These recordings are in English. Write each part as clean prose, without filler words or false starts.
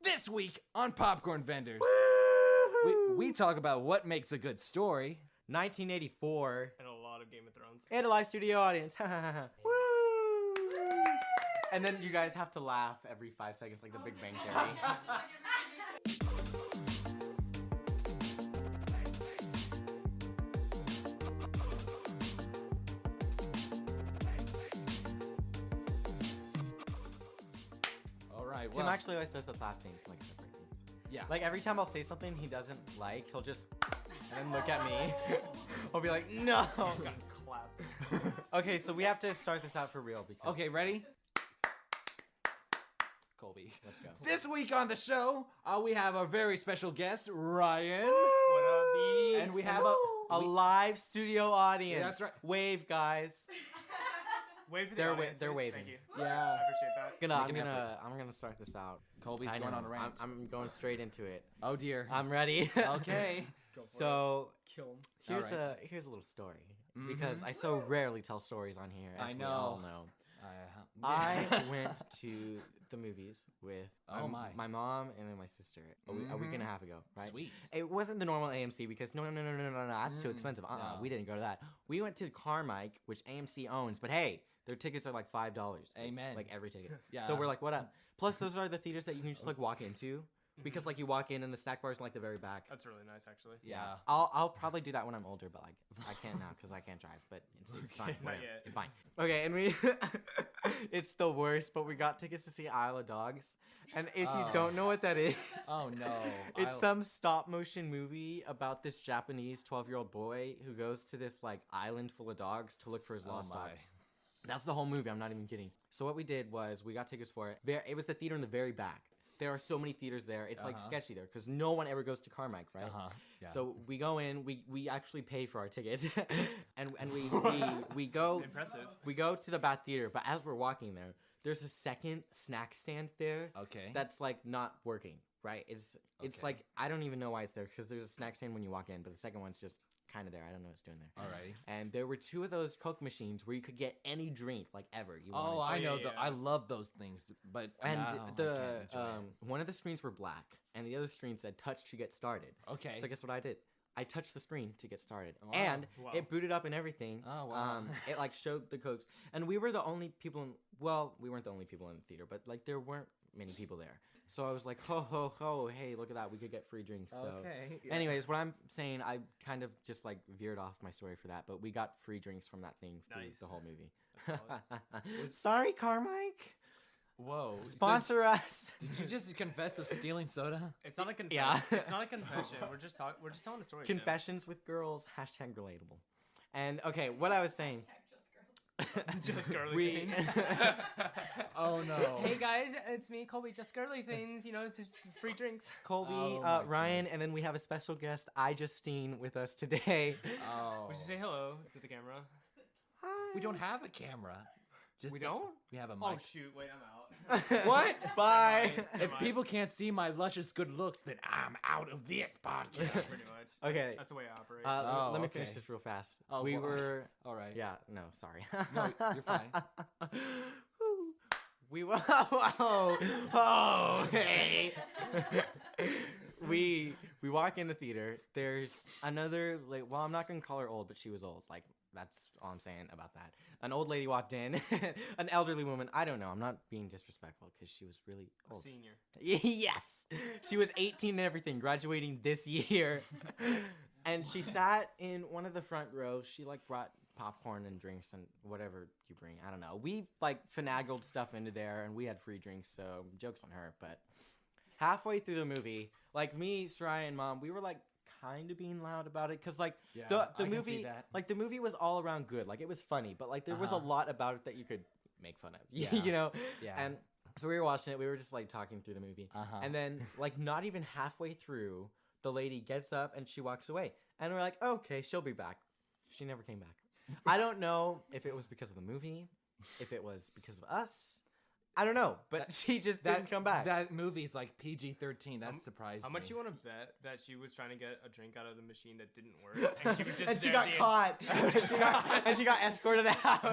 This week on Popcorn Vendors, we talk about what makes a good story. 1984. And a lot of Game of Thrones. And a live studio audience. Woo! And then you guys have to laugh every 5 seconds like the Big Bang Theory. All right, Tim actually always does the clap thing to like separate things. Yeah. Like every time I'll say something he doesn't like, he'll just and then look at me. I'll be like, no. He's gotten clapped. Okay, so we have to start this out for real because Okay, ready? Colby. Let's go. This week on the show, we have a very special guest, Ryan. What up, B? And we have a live studio audience. Yeah, that's right. Wave, guys. Wave for the They're audience, they're please. waving. Thank you. Yeah. I appreciate that. I'm gonna start this out. Colby's I going know, on a rant. I'm going straight into it. Oh dear. I'm ready. Okay. Go for So it. Kill him. here's Alright. here's a little story because I so rarely tell stories on here. As I we all know. know. I I went to the movies with Oh, my mom and then my sister a week and a half ago. Right? Sweet. It wasn't the normal AMC because no, that's too expensive. No. We didn't go to that. We went to Carmike, which AMC owns, but hey, their tickets are like $5. Amen. Like every ticket. Yeah. So we're like, what up? Plus, those are the theaters that you can just like walk into because like you walk in and the snack bar is in like the very back. That's really nice, actually. Yeah. I'll probably do that when I'm older, but like I can't now because I can't drive. But it's fine. Not Whatever. yet. It's fine. Okay, and we it's the worst, but we got tickets to see Isle of Dogs, and if you Oh. don't know what that is, Oh no. it's some stop motion movie about this Japanese 12-year-old boy who goes to this like island full of dogs to look for his lost dog. That's the whole movie. I'm not even kidding. So what we did was we got tickets for it. It was the theater in the very back. There are so many theaters there. It's like sketchy there because no one ever goes to Carmike, right? Yeah. So we go in. We actually pay for our tickets, and we go. Impressive. We go to the Bat Theater, but as we're walking there, there's a second snack stand there. Okay. That's like not working, right? It's Okay. like I don't even know why it's there because there's a snack stand when you walk in, but the second one's just kind of there. I don't know what it's doing there. Alrighty. And there were two of those Coke machines where you could get any drink like ever you Oh, wanted. I know. yeah. I love those things, but And no, I the can't enjoy it. one of the screens were black, and the other screen said "touch to get started." Okay. So guess what I did? I touched the screen to get started, Wow. and Wow. it booted up and everything. Oh, wow. It like showed the Cokes, and we were the only people in. Well, we weren't the only people in the theater, but like there weren't many people there. So I was like, ho ho ho! Hey, look at that! We could get free drinks. So. Okay. Anyways, what I'm saying, I kind of just like veered off my story for that, but we got free drinks from that thing through Nice. the whole movie. That's Sorry, Carmike. Whoa. Sponsor us. Did you just confess of stealing soda? It's not a confession. Yeah. It's not a confession. We're just telling a story. Tim. Confessions with girls. # relatable. And okay, what I was saying. Just girly We. things. Oh no. Hey guys, it's me, Colby. Just girly things. You know, it's just free drinks. Colby, Oh my Ryan, goodness. and then we have a special guest, Justine, with us today. Oh. Would you say hello to the camera? Hi. We don't have a camera. Just We don't? We have a Oh mic. shoot! Wait, I'm out. What? Bye. Never If mind. people can't see my luscious good looks, then I'm out of this podcast. Pretty much. Okay. That's the way I operate. Oh, let me okay. finish this real fast. Oh, we well, were. All right. Yeah. No. Sorry. No, you're fine. We were. Oh. Hey. we walk in the theater. There's another. Like, well, I'm not gonna call her old, but she was old. Like. That's all I'm saying about that. An old lady walked in, an elderly woman. I don't know. I'm not being disrespectful because she was really old. Senior. Yes, she was 18 and everything, graduating this year. And she sat in one of the front rows. She like brought popcorn and drinks and whatever you bring. I don't know. We like finagled stuff into there, and we had free drinks. So jokes on her. But halfway through the movie, like me, Soraya, and Mom, we were like kind of being loud about it because like Yeah, the I can see movie, that. like the movie was all around good. Like it was funny, but like there was a lot about it that you could make fun of. Yeah. You know. Yeah. And so we were watching it. We were just like talking through the movie. And then like not even halfway through, the lady gets up and she walks away. And we're like, okay, she'll be back. She never came back. I don't know if it was because of the movie, if it was because of us. I don't know, but she just didn't come back. That movie's like PG-13. That surprised How me. much you want to bet that she was trying to get a drink out of the machine that didn't work, and she was just and she there got at the caught. And she got escorted out.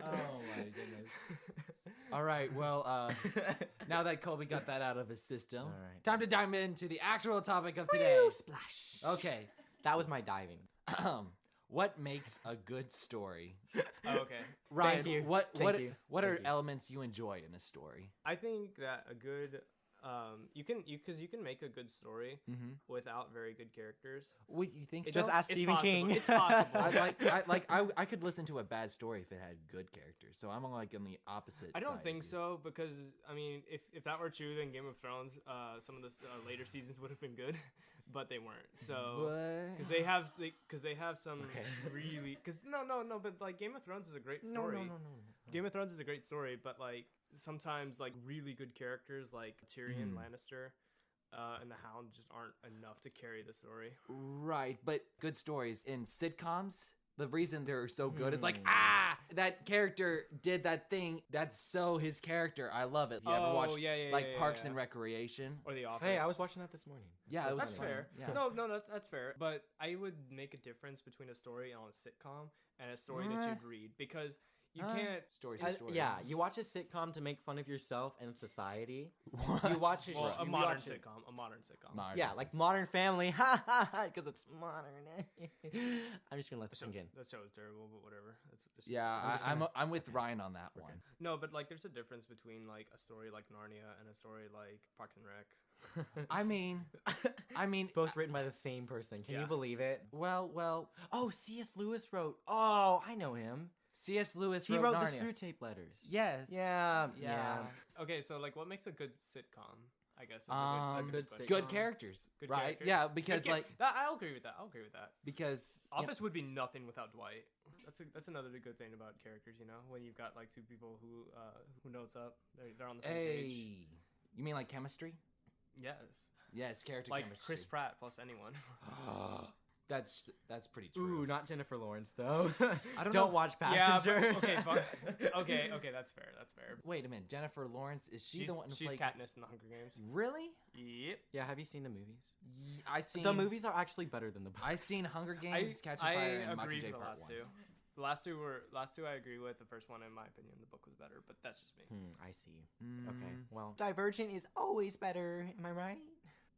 Oh my goodness. All right. Well, now that Colby got that out of his system, All right. time to dive into the actual topic of today. Splash. Okay. That was my diving. What makes a good story? Oh, okay. Ryan, you. what Thank you. what are Thank you. elements you enjoy in a story? I think that a good you can make a good story Mm-hmm. without very good characters. What you think? Just so? ask It's Stephen possible. King. It's possible. I could listen to a bad story if it had good characters. So I'm like on the opposite. I don't side think of you. so because I mean, if that were true, then Game of Thrones, some of the later seasons would have been good, but they weren't. So What? because they have some really but like Game of Thrones is a great story. No. Game of Thrones is a great story, but like sometimes like really good characters like Tyrion Lannister and the Hound just aren't enough to carry the story. Right, but good stories in sitcoms. The reason they're so good is like, Hmm. that character did that thing. That's so his character. I love it. You ever Oh, watched yeah, Parks yeah. and Recreation? Or The Office. Hey, I was watching that this morning. Yeah, So it was That's fun. fair. Yeah. No, that's fair. But I would make a difference between a story on a sitcom and a story that you'd read because you can't. Stories. Yeah, you watch a sitcom to make fun of yourself and society. You watch a, Well, a you modern watch it- sitcom. A modern sitcom. Modern Yeah, sitcom. like Modern Family, because it's modern. I'm just gonna let this sink in. That show is terrible, but whatever. It's Yeah, I'm with Ryan on that one. No, but like, there's a difference between like a story like Narnia and a story like Parks and Rec. I mean, Both written by the same person. Can you Yeah. believe it? well, Oh, C.S. Lewis wrote. Oh, I know him. C.S. Lewis He wrote the Narnia. Screw Tape Letters. Yes. Yeah. Okay, so like, what makes a good sitcom? I guess. Is a good question. Good sitcom. characters, Good right? characters. Yeah, because Good like I'll agree with that. because Office would be nothing without Dwight. That's another good thing about characters, you know, when you've got like two people who know what's up. They're on the same page. Hey, you mean like chemistry? Yes. Yes, character Like chemistry. Chris Pratt plus anyone. That's pretty true. Ooh, not Jennifer Lawrence though. I don't Don't know. watch Yeah, Passenger. but, okay, fine. okay, that's fair. Wait a minute, Jennifer Lawrence, is she the one who she's played? Katniss in the Hunger Games. Really? Yep. Yeah, have you seen the movies? I seen The movies are actually better than the books. I've seen Hunger Games, Catching Fire, and agree Mockingjay for the Part last 1. two. The last two I agree with. The first one, in my opinion, the book was better, but that's just me. I see. Mm, Okay, well, Divergent is always better. Am I right?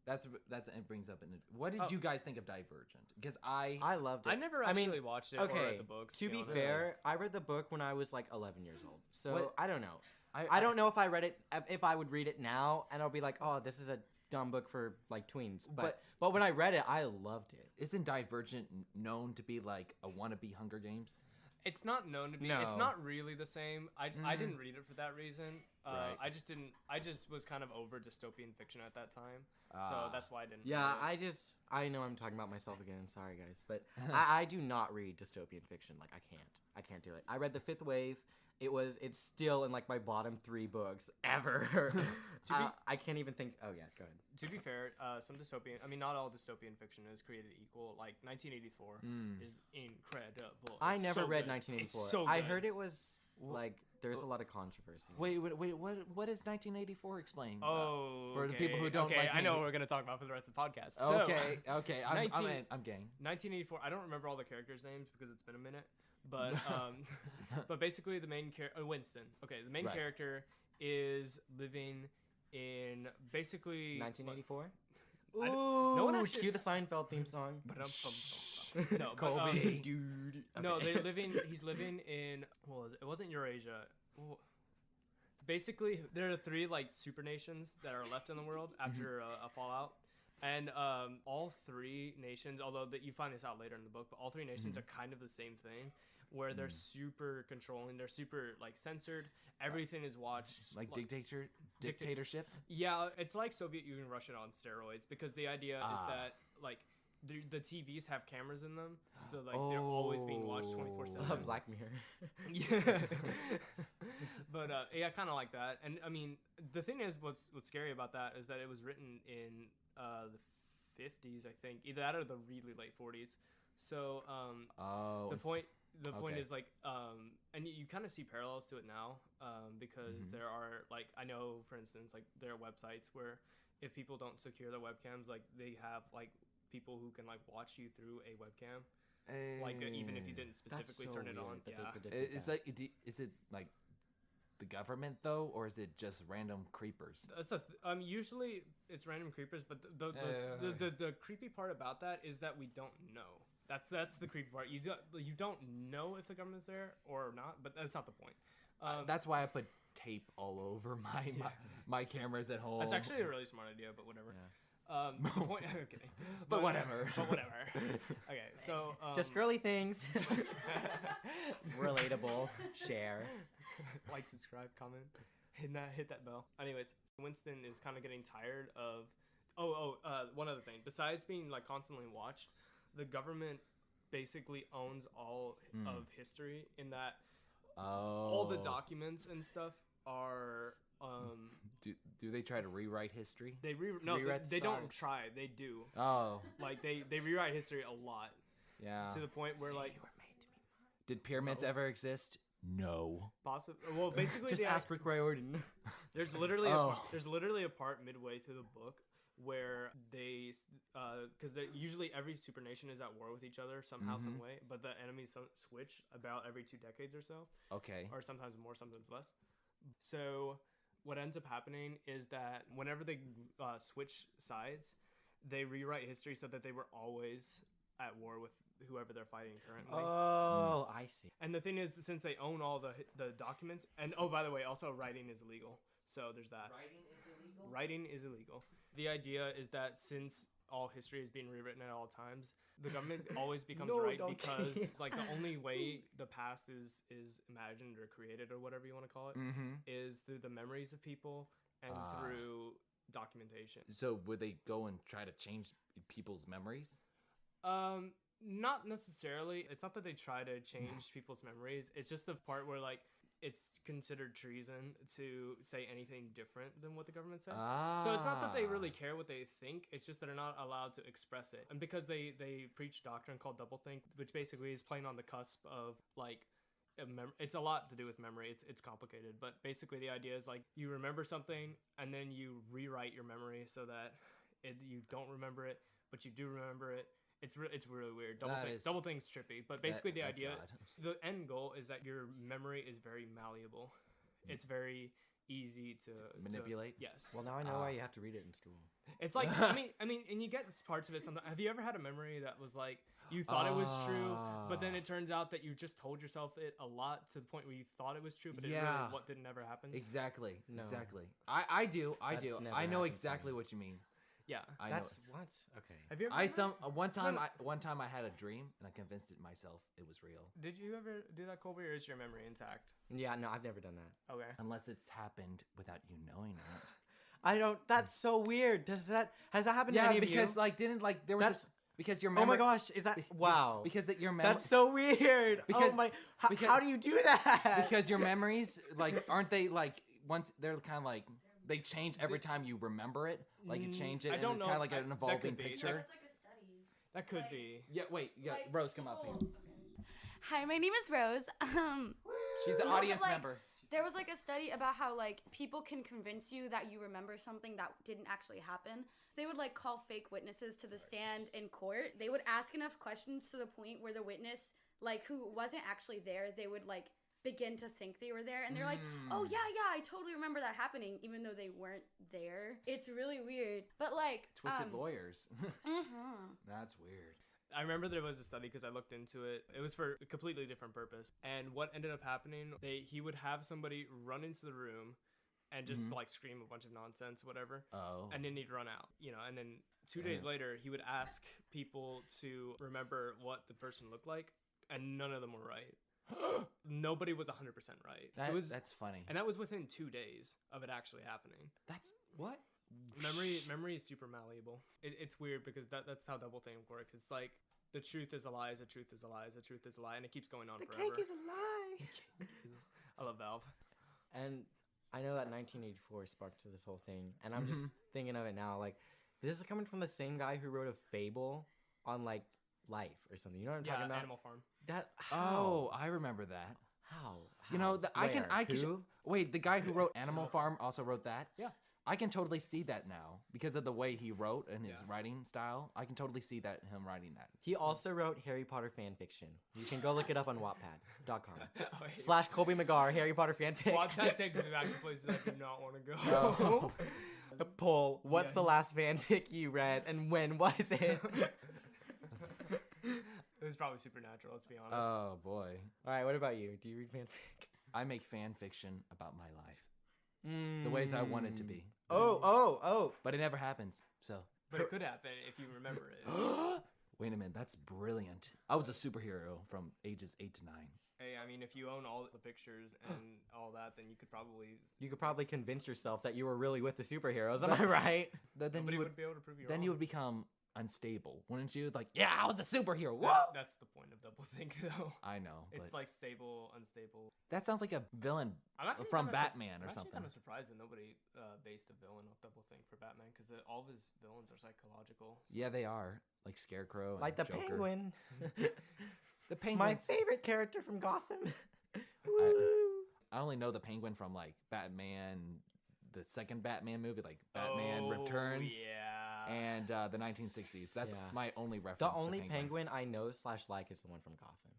That's it brings up what did Oh. you guys think of Divergent? Because I loved it. I never I mean, actually watched it or read the books. To be honest. fair, I read the book when I was like 11 years old. So What- I don't know. I don't know if I read it, if I would read it now, and I'll be like, oh, this is a dumb book for like tweens. But when I read it, I loved it. Isn't Divergent known to be like a wannabe Hunger Games? It's not known to be. No. It's not really the same. I didn't read it for that reason. Right. I just didn't. I just was kind of over dystopian fiction at that time, so Ah. that's why I didn't. Yeah, read it. I know I'm talking about myself again. Sorry, guys, but I do not read dystopian fiction. Like I can't do it. I read The Fifth Wave. It's still in like my bottom 3 books ever. I can't even think. Oh yeah, go ahead. To be fair, some dystopian. I mean, not all dystopian fiction is created equal. Like 1984 is incredible. I It's never so read good. 1984. It's so I good. heard it was like there's a lot of controversy. Wait, what is 1984 explain? Oh, for the people who don't okay, like I know me. what we're gonna talk about for the rest of the podcast. So, Okay, I'm 19 game. 1984. I don't remember all the characters' names because it's been a minute, but but basically the main character, Winston. Okay, the main Right. character is living in basically 1984. I Ooh, don't- no one actually- cue the Seinfeld theme song. No, Colby. Dude. No, Okay. He's living in. What was it? It wasn't Eurasia. Basically, there are 3 like super nations that are left in the world after a fallout, and all 3 nations. Although that you find this out later in the book, but all 3 nations are kind of the same thing, where they're super controlling. They're super like censored. Everything is watched. Like dictatorship. Yeah, it's like Soviet Union Russia on steroids because the idea is that like the TVs have cameras in them, so like they're always being watched 24/7. Black Mirror. Yeah, but yeah, kind of like that. And I mean, the thing is, what's scary about that is that it was written in the 50s, I think, either that or the really late 40s. So the point okay. is like and you kind of see parallels to it now because there are like I know for instance like there are websites where if people don't secure their webcams, like they have like people who can like watch you through a webcam, like even if you didn't specifically turn it on. Yeah. It's like is it like the government though, or is it just random creepers? Usually it's random creepers, but the creepy part about that is that we don't know. That's the creepy part. You don't know if the government's there or not, but that's not the point. That's why I put tape all over my cameras at home. That's actually a really smart idea, but whatever. Yeah. The point. Okay. But whatever. But whatever. Okay, so Just girly things. Relatable. Share. Like, subscribe, comment, hit that bell. Anyways, Winston is kind of getting tired of. One other thing. Besides being like constantly watched, the government basically owns all of history. In that, all the documents and stuff are. Do they try to rewrite history? They don't try. They do. Oh. Like they rewrite history a lot. Yeah. To the point where like. Did pyramids ever exist? No. Possibly. Well, basically, Just ask Rick Riordan. There's literally a part midway through the book where they, because usually every super nation is at war with each other somehow, some way, but the enemies switch about every 2 decades or so. Okay. Or sometimes more, sometimes less. So what ends up happening is that whenever they switch sides, they rewrite history so that they were always at war with whoever they're fighting currently. Oh, I see. And the thing is, since they own all the documents, and oh, by the way, also writing is illegal. So there's that. Writing is illegal? Writing is illegal. The idea is that since all history is being rewritten at all times, the government always becomes right because it's like the only way the past is imagined or created or whatever you want to call it is through the memories of people and through documentation. So would they go and try to change people's memories? Not necessarily. It's not that they try to change people's memories. It's just the part where like it's considered treason to say anything different than what the government said. So it's not that they really care what they think. It's just that they're not allowed to express it. And because they preach a doctrine called doublethink, which basically is playing on the cusp of like it's a lot to do with memory. It's complicated, but basically the idea is like you remember something and then you rewrite your memory so that you don't remember it, but you do remember it. It's really weird. Doublethink's trippy, but basically the idea, the end goal is that your memory is very malleable. It's very easy to manipulate. Yes. Well, now I know why you have to read it in school. It's like I mean, and you get parts of it sometimes. Have you ever had a memory that was like you thought it was true, but then it turns out that you just told yourself it a lot to the point where you thought it was true, but it really what didn't ever happen? Exactly. No. Exactly. I do. That's never I know happened to exactly me. what you mean. Yeah. That's what? Okay. Have you ever? One time I had a dream and I convinced it myself it was real. Did you ever do that, Colby, or is your memory intact? Yeah, no, I've never done that. Okay. Unless it's happened without you knowing it. I don't. That's so weird. Has that happened to any of you? because like there was this, because your memory. Oh my gosh, is that wow? Because your memory. That's so weird. Because- oh my. because- How do you do that? Because your memories, like, aren't they like once they're kind of like they change every time you remember it? Like you change it, I and don't it's know. kind of like That an evolving could be. picture. It's like a study. That could Like- be. Yeah, wait, Like, Rose, come up here. okay. Hi, my name is Rose. She's the No, but, audience like, member. There was like a study about how like people can convince you that you remember something that didn't actually happen. They would like call fake witnesses to the stand in court. They would ask enough questions to the point where the witness, like who wasn't actually there, they would like begin to think they were there, and they're like, oh yeah, I totally remember that happening, even though they weren't there. It's really weird, but like Twisted lawyers. Mm-hmm. That's weird. I remember there was a study because I looked into it. It was for a completely different purpose. And what ended up happening, he would have somebody run into the room and just like scream a bunch of nonsense, whatever. Oh. And then he'd run out, and then 2 days later, he would ask people to remember what the person looked like, and none of them were right. Nobody was 100% right. That's funny. And that was within 2 days of it actually happening. That's what? Memory is super malleable. It's weird because that's how doublethink works. It's like the truth is a lie, the truth is a lie, the truth is a lie, and it keeps going on the forever. cake is a lie. I love Valve. And I know that 1984 sparked to this whole thing, and I'm just thinking of it now. Like, this is coming from the same guy who wrote a fable on like life or something. You know what I'm talking about? Animal Farm. That. Oh, I remember that. How? You know, I can. Who? Wait, the guy who wrote Animal Farm also wrote that? Yeah. I can totally see that now because of the way he wrote and his Yeah. writing style. I can totally see that him writing that. He also wrote Harry Potter fan fiction. You can go look it up on Wattpad.com. Oh, hey. / Colby McGar, Harry Potter fanfic. Wattpad takes me back to places I do not want to go. Oh. The poll. What's Yeah. the last fanfic you read and when was it? It was probably Supernatural, let's be honest. Oh boy. All right, what about you? Do you read fanfic? I make fan fiction about my life. The ways I want it to be. Oh. But it never happens. So But it could happen if you remember it. wait a minute, that's brilliant. I was a superhero from ages 8 to 9. Hey, I mean, if you own all the pictures and all that, then you could probably convince yourself that you were really with the superheroes. Am I right? Then nobody you would would be able to prove you then wrong. you would become unstable, wouldn't you? Like, yeah, I was a superhero. Whoa! That's the point of doublethink, though. I know, but It's like stable, unstable. that sounds like a villain I'm actually from kinda Batman I'm or actually something. kind of surprised that nobody based a villain off doublethink for Batman because all of his villains are psychological. Yeah, they are like Scarecrow, and Like the Joker. Penguin. The My Penguin. favorite character from Gotham. Woo! I only know the Penguin from like Batman, the second Batman movie, like Batman Oh, Returns, Yeah. and the 1960s. That's Yeah. my only reference. The to only Penguin. penguin I know / like is the one from Gotham.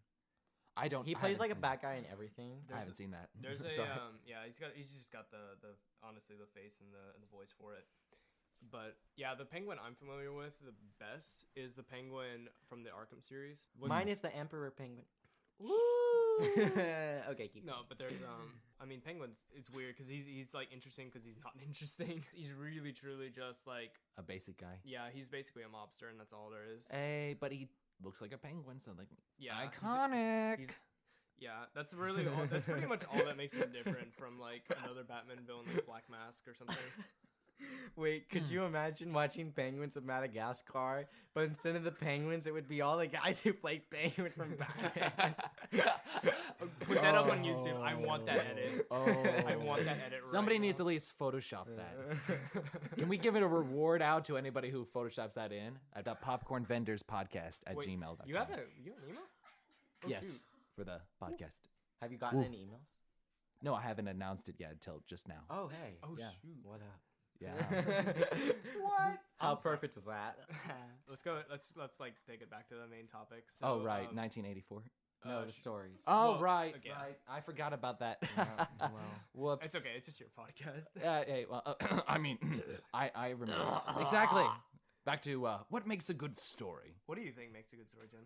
I don't. He I plays haven't like a seen bad guy in everything. that. I haven't seen that. There's a Sorry. yeah, he's just got the honestly the face and the voice for it. But yeah, the Penguin I'm familiar with the best is the Penguin from the Arkham series. Mine is the Emperor Penguin. Woo! Okay, keep. No, but there's I mean Penguin's it's weird because he's like interesting because he's not interesting. He's really truly just like A basic guy. yeah, he's basically a mobster and that's all there is. Hey, but he looks like a penguin, so like Yeah, iconic. yeah, that's really all, that's pretty much all that makes him different from like another Batman villain like Black Mask or something. Wait, could you imagine watching Penguins of Madagascar, but instead of the penguins, it would be all the guys who played Penguin from Batman? Put that up on YouTube. I want that edit. Oh, I want that edit. Somebody right needs to now. at least Photoshop that. Can we give it a reward out to anybody who photoshops that in at the popcorn vendors podcast at Wait, gmail.com? You have an email? Oh, yes, shoot. for the podcast. Have you gotten Ooh. any emails? No, I haven't announced it yet until just now. Oh, hey. Oh Yeah. shoot. What up? Yeah. What? How I'm sorry. perfect was that? Let's go. Let's like take it back to the main topic. So, Oh right, 1984. No, the sh- stories. Oh well, right, again. right. I forgot about that. Yeah, well. Whoops. It's okay. It's just your podcast. Hey, well, I mean, I remember exactly. Back to what makes a good story. What do you think makes a good story, Jim?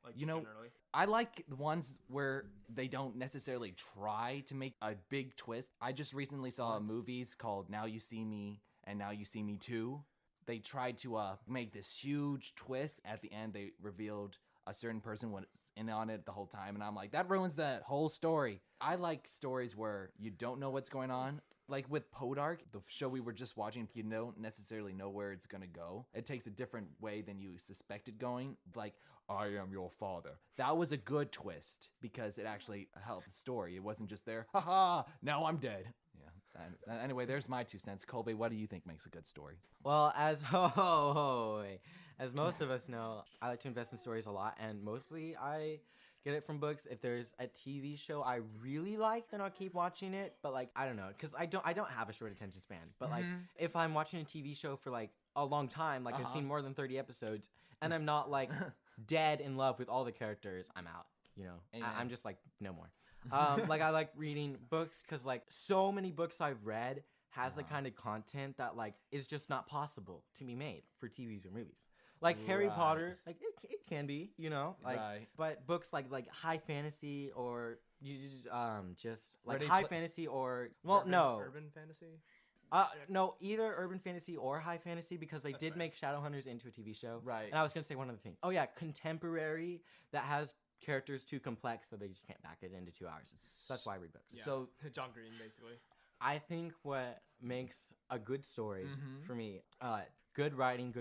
Like You know, generally. I like the ones where they don't necessarily try to make a big twist. I just recently saw movies called Now You See Me and Now You See Me Too. They tried to make this huge twist. At the end, they revealed a certain person was in on it the whole time. And I'm like, that ruins that whole story. I like stories where you don't know what's going on. Like with Podark, the show we were just watching, you don't necessarily know where it's gonna go. It takes a different way than you suspected going. Like, I am your father. That was a good twist because it actually helped the story. It wasn't just there, haha, now I'm dead. Yeah. Anyway, there's my 2 cents. Colby, what do you think makes a good story? Well, as as most of us know, I like to invest in stories a lot, and mostly I get it from books. If there's a TV show I really like, then I'll keep watching it. But like, I don't know, because I don't have a short attention span. But like, if I'm watching a TV show for like a long time, like I've seen more than 30 episodes, and I'm not like dead in love with all the characters, I'm out. You know, Amen. I'm just like no more. Like I like reading books because like so many books I've read has the kind of content that like is just not possible to be made for TVs or movies. Like Harry Right. Potter, like it can be, you know, like Right. but books like high fantasy or just like Ready high Pla- fantasy or well no Urban fantasy. no, either urban fantasy or high fantasy because they That's did fair. make Shadowhunters into a TV show. Right. And I was gonna say one other thing. Oh yeah, contemporary that has characters too complex that they just can't back it into 2 hours. So that's why I read books. Yeah. So John Green, basically. I think what makes a good story Mhm. for me, good writing.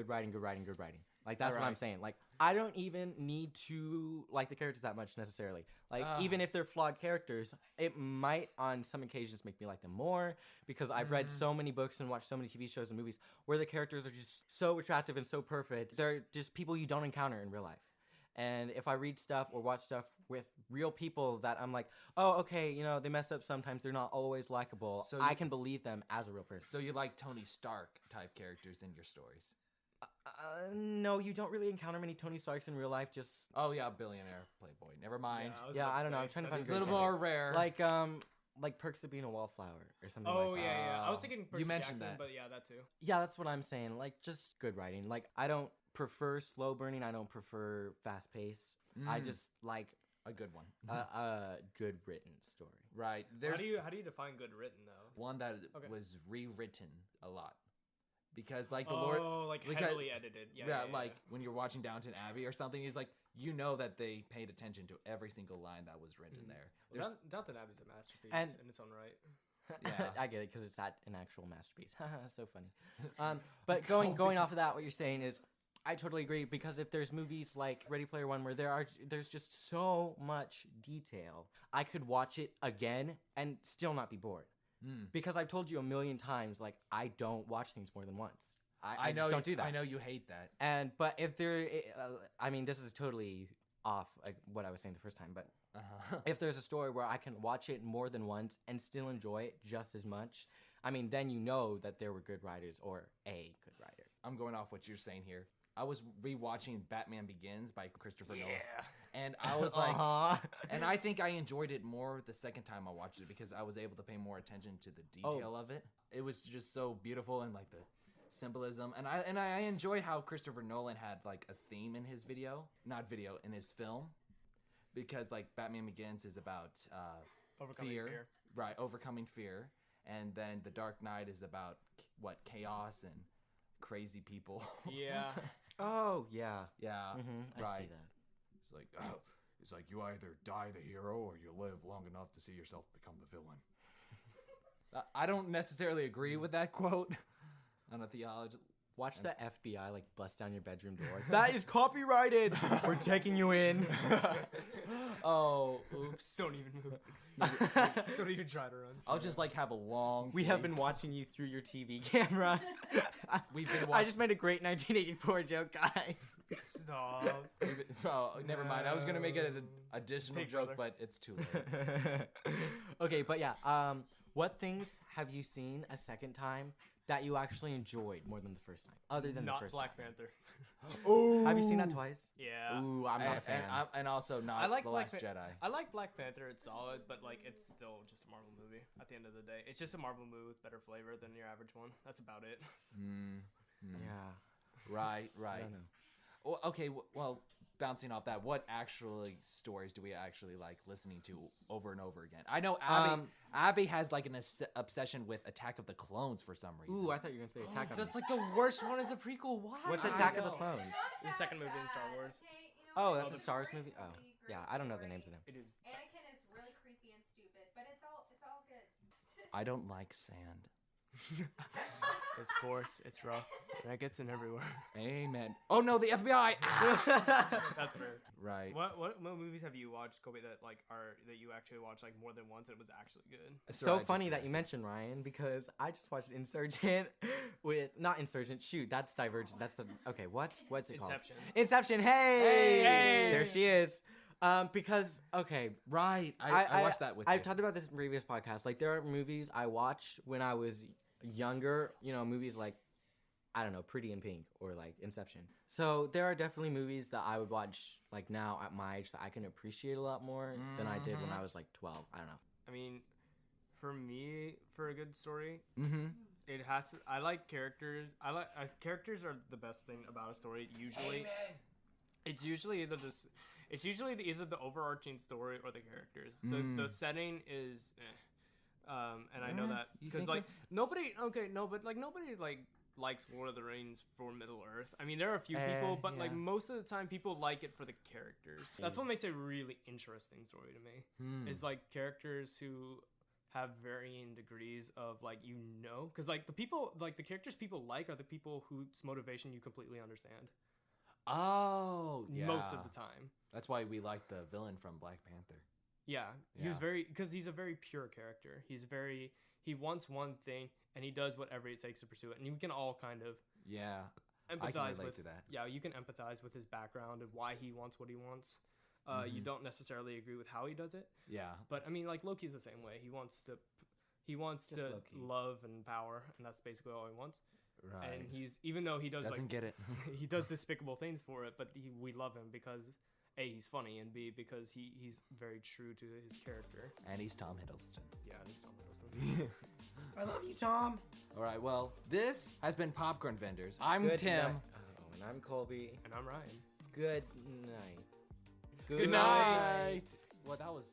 Like that's what I'm Alright. saying. Like I don't even need to like the characters that much necessarily. Like even if they're flawed characters, it might on some occasions make me like them more because I've read so many books and watched so many TV shows and movies where the characters are just so attractive and so perfect. They're just people you don't encounter in real life. And if I read stuff or watch stuff with real people that I'm like, oh, okay, you know, they mess up sometimes. They're not always likable. So I you- can believe them as a real person. So you like Tony Stark type characters in your stories? No, you don't really encounter many Tony Starks in real life. Just Oh yeah, billionaire playboy. Never mind. was yeah, about I don't know. say, I'm trying to that find is a It's a good little example. more rare. Like Perks of Being a Wallflower or something Oh like that. yeah. I was Oh. thinking You Percy mentioned Jackson, that. but yeah, that too. Yeah, that's what I'm saying. Like just good writing. Like I don't prefer slow burning. I don't prefer fast paced. I Mm. just like a good one. a good written story. Right. How There's do you define good written though? one that Okay. was rewritten a lot because like the Oh, Lord. like because- heavily edited. Yeah, like when you're watching Downton Abbey or something, he's like, you know that they paid attention to every single line that was written Mhm. there. Well, There's- Downton Abbey's a masterpiece And- in its own right. Yeah. I get it because it's an actual masterpiece. So funny. But going off of that, what you're saying is, I totally agree because if there's movies like Ready Player One where there's just so much detail, I could watch it again and still not be bored. Mm. Because I've told you a million times, like I don't watch things more than once. I know just don't do that. I know you hate that. But if I mean, this is totally off like what I was saying the first time. But Uh-huh. if there's a story where I can watch it more than once and still enjoy it just as much, I mean, then you know that there were good writers or a good writer. I'm going off what you're saying here. I was rewatching Batman Begins by Christopher Nolan, and I was like, and I think I enjoyed it more the second time I watched it because I was able to pay more attention to the detail of it. It was just so beautiful and like the symbolism, and I enjoy how Christopher Nolan had like a theme in his in his film, because like Batman Begins is about Overcoming fear. right? Overcoming fear, and then The Dark Knight is about chaos and crazy people. Yeah. Oh yeah. Yeah, I see right. that. It's like you either die the hero or you live long enough to see yourself become the villain. I don't necessarily agree with that quote on a theology. Watch the FBI like bust down your bedroom door. That is copyrighted. We're taking you in. Oh, oops. Don't even move. Don't even try to run. I'll just like have a long. We have sleep. been watching you through your TV camera. We've been I watching. just made a great 1984 joke, guys. Stop. Oh, never mind. I was gonna make it an additional Big joke, brother. but it's too late. Okay, but yeah. What things have you seen a second time that you actually enjoyed more than the first time, other than Not the first Black time? Panther. Oh, Have you seen that twice? Yeah. Ooh, I'm not a fan. And also not I like the Black Last Pan- Jedi. I like Black Panther. It's solid, but like it's still just a Marvel movie. At the end of the day, it's just a Marvel movie with better flavor than your average one. That's about it. Yeah. Right. I don't know. Well, okay. Well, bouncing off that, what actually stories do we actually like listening to over and over again? I know Abby has like an obsession with Attack of the Clones for some reason. Ooh, I thought you were gonna say Attack on That's Me. like the worst one of the prequel. Why? What's I Attack of the know. Clones? The second movie in Star Wars. Oh, that's Oh, a the- Star Wars movie. Oh, yeah. I don't know the names of them. It is. Anakin is really creepy and stupid, but it's all good. I don't like sand. It's coarse. It's rough. And it gets in everywhere. Amen. Oh no, the FBI. That's fair. Right. What movies have you watched, Colby, that you actually watched like more than once and it was actually good? It's Sorry, so I funny just that you mentioned Ryan because I just watched Insurgent with not Insurgent. Shoot, that's Divergent. That's the okay. What's it called? Inception. Inception. Hey, Hey! there she is. Because okay, Right. I watched that with you. I've talked about this in previous podcasts. Like there are movies I watched when I was younger. You know, movies like I don't know, Pretty in Pink or like Inception. So there are definitely movies that I would watch like now at my age that I can appreciate a lot more than I did when I was like 12. I don't know. I mean, for me, for a good story, Mm-hmm. it has to. I like characters. Characters are the best thing about a story. Usually, it's usually either this. It's usually either the overarching story or the characters. The setting is, and I know that you because think like so? nobody likes Lord of the Rings for Middle Earth. I mean, there are a few people, but like yeah. most of the time, people like it for the characters. That's what makes it a really interesting story to me. Is like characters who have varying degrees of like because like the characters people like are the people whose motivation you completely understand Oh, yeah. most of the time. That's why we like the villain from Black Panther. Yeah, he was Yeah. because he's a very pure character. He wants one thing and he does whatever it takes to pursue it, and we can all kind of Yeah. empathize relate with to that. Yeah, you can empathize with his background and why he wants what he wants. You don't necessarily agree with how he does it, Yeah. but I mean, like Loki's the same way. He wants to Just to Loki. love and power, and that's basically all he wants. Right. And he's, even though he does Doesn't get it. he does despicable things for it, but we love him because A, he's funny, and B, because he's very true to his character. And he's Tom Hiddleston. Yeah, he's Tom Hiddleston. I love you, Tom. All right. Well, this has been Popcorn Vendors. I'm Good Tim. night. Oh, and I'm Colby. And I'm Ryan. Good night. Good night. Well, that was